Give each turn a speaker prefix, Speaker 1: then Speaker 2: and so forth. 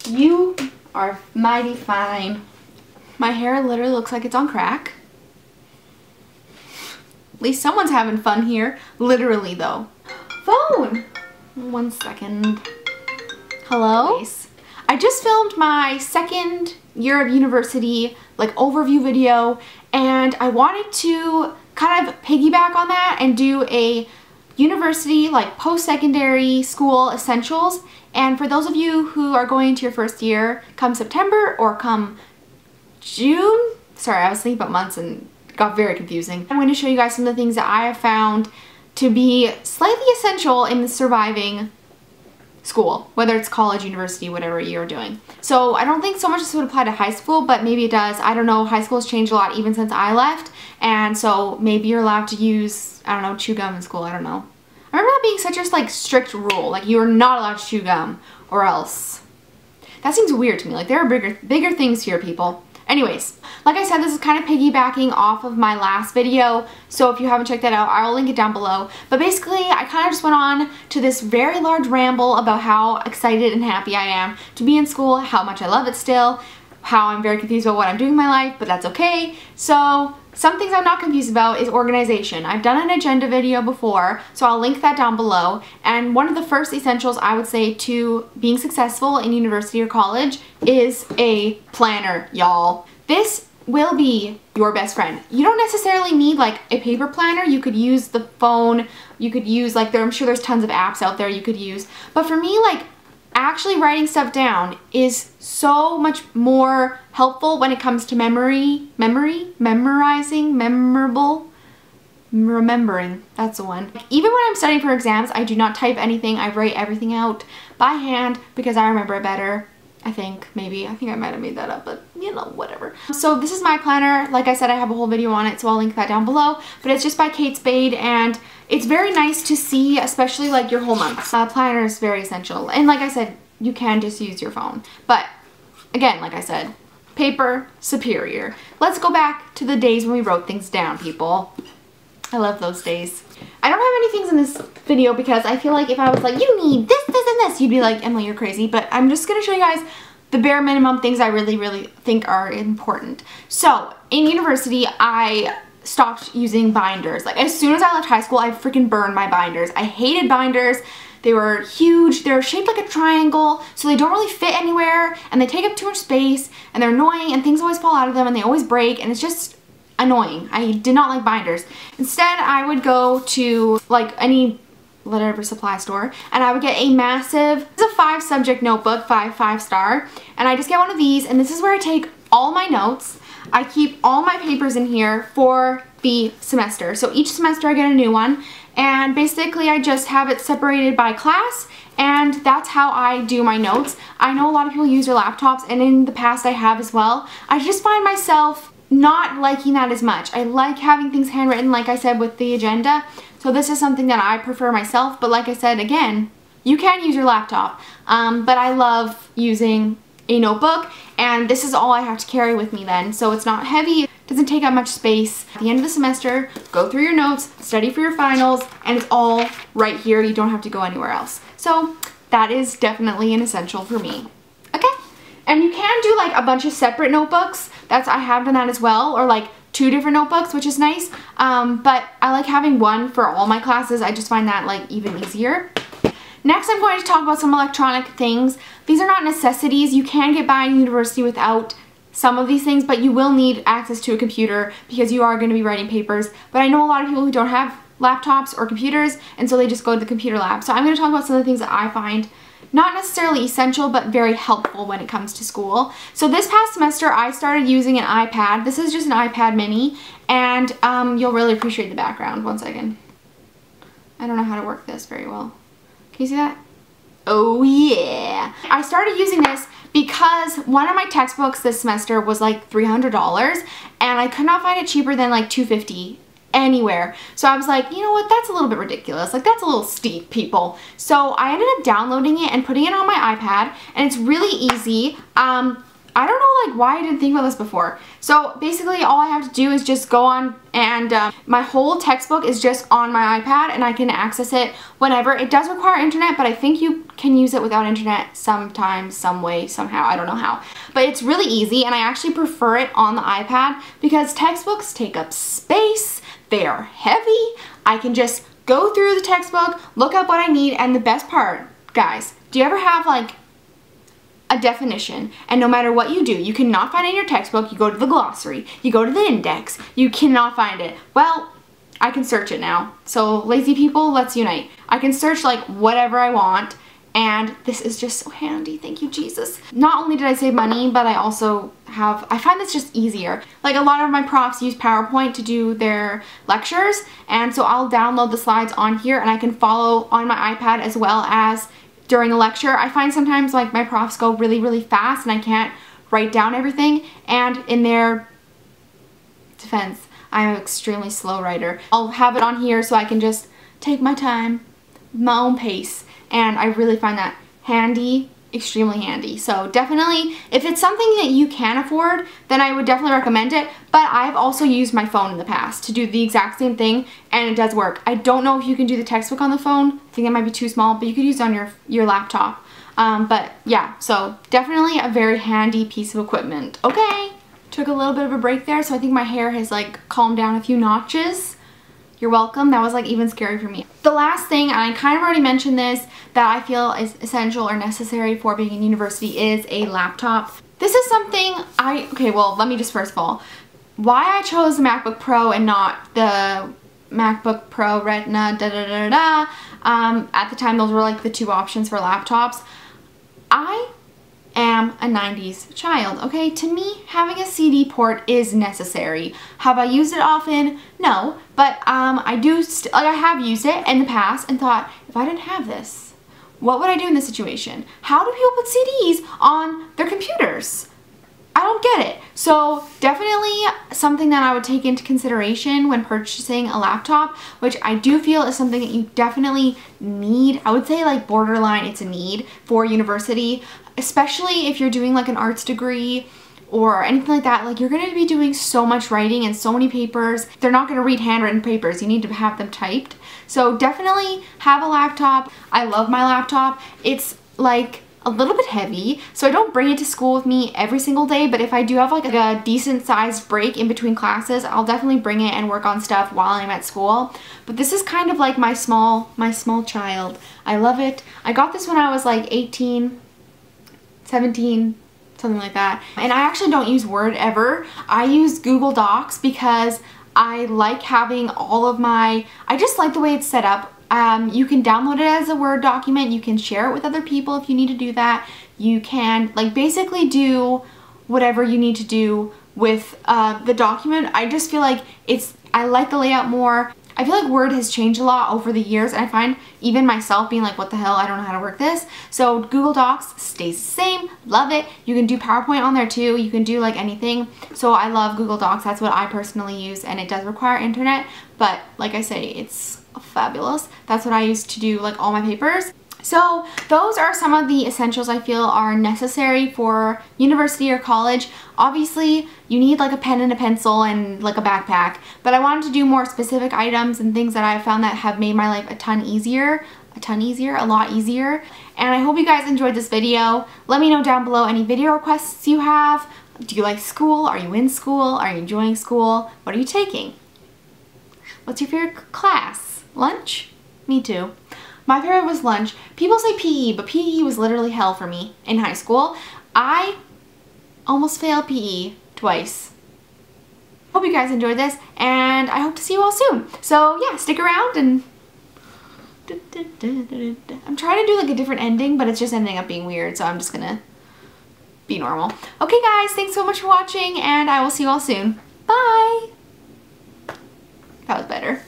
Speaker 1: You are mighty fine. My hair literally looks like it's on crack. At least someone's having fun here. Literally though. Phone! 1 second. Hello? I just filmed my second year of university like overview video, and I wanted to kind of piggyback on that and do a university like post-secondary school essentials. And for those of you who are going to your first year come September or come June, sorry, I was thinking about months and it got very confusing. I'm going to show you guys some of the things that I have found to be slightly essential in surviving school, whether it's college, university, whatever you're doing. So I don't think so much this would apply to high school, but maybe it does. I don't know, high school has changed a lot even since I left, and so maybe you're allowed to use, I don't know, chew gum in school, I don't know. I remember that being such a like strict rule, like you are not allowed to chew gum or else. That seems weird to me, like there are bigger things here, people. Anyways, like I said, this is kind of piggybacking off of my last video, so if you haven't checked that out, I'll link it down below. But basically, I kind of just went on to this very large ramble about how excited and happy I am to be in school, how much I love it still, how I'm very confused about what I'm doing in my life, but that's okay. So, some things I'm not confused about is organization. I've done an agenda video before, so I'll link that down below. And one of the first essentials I would say to being successful in university or college is a planner, y'all. This will be your best friend. You don't necessarily need like a paper planner. You could use the phone. You could use like, I'm sure there's tons of apps out there you could use. But for me, like actually writing stuff down is so much more helpful when it comes to memorizing, remembering, that's the one. Even when I'm studying for exams, I do not type anything. I write everything out by hand because I remember it better. I think I might have made that up, but you know, whatever. So this is my planner. Like I said, I have a whole video on it, so I'll link that down below. But it's just by Kate Spade, and it's very nice to see, especially like your whole month. Planner is very essential. And like I said, you can just use your phone. But again, like I said, paper, superior. Let's go back to the days when we wrote things down, people. I love those days. I don't have any things in this video because I feel like if I was like, you need this, this, and this, you'd be like, Emily, you're crazy. But I'm just going to show you guys the bare minimum things I really think are important. So, in university, I stopped using binders. Like, as soon as I left high school, I freaking burned my binders. I hated binders. They were huge, they're shaped like a triangle, so they don't really fit anywhere, and they take up too much space, and they're annoying, and things always fall out of them, and they always break, and it's just annoying. I did not like binders. Instead, I would go to like any whatever supply store, and I would get a massive, it's a 5-subject notebook, 5-star, and I just get one of these, and this is where I take all my notes. I keep all my papers in here for the semester. So each semester I get a new one, and basically I just have it separated by class, and that's how I do my notes. I know a lot of people use their laptops, and in the past I have as well. I just find myself not liking that as much. I like having things handwritten, like I said, with the agenda. So this is something that I prefer myself, but like I said, again, you can use your laptop. But I love using a notebook, and this is all I have to carry with me then. So it's not heavy, it doesn't take up much space. At the end of the semester, go through your notes, study for your finals, and it's all right here. You don't have to go anywhere else. So that is definitely an essential for me. Okay? And you can do like a bunch of separate notebooks. I have done that as well, or like 2 different notebooks, which is nice. But I like having one for all my classes. I just find that like even easier. Next, I'm going to talk about some electronic things. These are not necessities. You can get by in university without some of these things, but you will need access to a computer because you are going to be writing papers. But I know a lot of people who don't have laptops or computers, and so they just go to the computer lab. So I'm going to talk about some of the things that I find not necessarily essential, but very helpful when it comes to school. So this past semester, I started using an iPad. This is just an iPad mini, and you'll really appreciate the background. 1 second. I don't know how to work this very well. Can you see that? Oh yeah. I started using this because one of my textbooks this semester was like $300, and I could not find it cheaper than like $250 anywhere. So I was like, you know what, that's a little bit ridiculous. Like, that's a little steep, people. So I ended up downloading it and putting it on my iPad, and it's really easy. I don't know like why I didn't think about this before. So basically all I have to do is just go on, and my whole textbook is just on my iPad, and I can access it whenever. It does require internet, but I think you can use it without internet sometimes, some way, somehow. I don't know how. But it's really easy, and I actually prefer it on the iPad because textbooks take up space. They are heavy. I can just go through the textbook, look up what I need, and the best part, guys, do you ever have like a definition, and no matter what you do, you cannot find it in your textbook, you go to the glossary, you go to the index, you cannot find it? Well, I can search it now. So lazy people, let's unite. I can search like whatever I want, and this is just so handy. Thank you, Jesus. Not only did I save money, but I also I find this just easier. Like a lot of my profs use PowerPoint to do their lectures, and so I'll download the slides on here and I can follow on my iPad as well as during the lecture. I find sometimes like my profs go really, really fast and I can't write down everything, and in their defense, I'm an extremely slow writer. I'll have it on here so I can just take my time, my own pace, and I really find that handy, extremely handy. So definitely, if it's something that you can afford, then I would definitely recommend it, but I've also used my phone in the past to do the exact same thing, and it does work. I don't know if you can do the textbook on the phone. I think it might be too small, but you could use it on your laptop. But yeah, so definitely a very handy piece of equipment. Okay. Took a little bit of a break there, so I think my hair has like calmed down a few notches. You're welcome. That was like even scary for me. The last thing, and I kind of already mentioned this, that I feel is essential or necessary for being in university is a laptop. This is something okay, well, let me just first of all, why I chose the MacBook Pro and not the MacBook Pro Retina, at the time those were like the two options for laptops. I am a 90s child, okay? To me, having a CD port is necessary. Have I used it often? No, but I have used it in the past and thought, if I didn't have this, what would I do in this situation? How do people put CDs on their computers? I don't get it. So definitely something that I would take into consideration when purchasing a laptop, which I do feel is something that you definitely need. I would say like borderline it's a need for university, especially if you're doing like an arts degree or anything like that. Like you're going to be doing so much writing and so many papers. They're not going to read handwritten papers. You need to have them typed. So definitely have a laptop. I love my laptop. It's like a little bit heavy, so I don't bring it to school with me every single day, but if I do have like a decent sized break in between classes, I'll definitely bring it and work on stuff while I'm at school. But this is kind of like my small child. I love it. I got this when I was like 18, 17, something like that. And I actually don't use Word ever. I use Google Docs because I like having all of I just like the way it's set up. You can download it as a Word document. You can share it with other people if you need to do that. You can like basically do whatever you need to do with the document. I just feel like I like the layout more. I feel like Word has changed a lot over the years, and I find even myself being like, what the hell, I don't know how to work this. So Google Docs stays the same, love it. You can do PowerPoint on there too. You can do like anything. So I love Google Docs. That's what I personally use, and it does require internet, but like I say, it's fabulous. That's what I use to do like all my papers. So those are some of the essentials I feel are necessary for university or college. Obviously, you need like a pen and a pencil and like a backpack, but I wanted to do more specific items and things that I found that have made my life a lot easier. And I hope you guys enjoyed this video. Let me know down below any video requests you have. Do you like school? Are you in school? Are you enjoying school? What are you taking? What's your favorite class? Lunch? Me too. My favorite was lunch. People say PE, but PE was literally hell for me in high school. I almost failed PE twice. Hope you guys enjoyed this, and I hope to see you all soon. So yeah, stick around and I'm trying to do like a different ending, but it's just ending up being weird, so I'm just gonna be normal. Okay guys, thanks so much for watching, and I will see you all soon. Bye! That was better.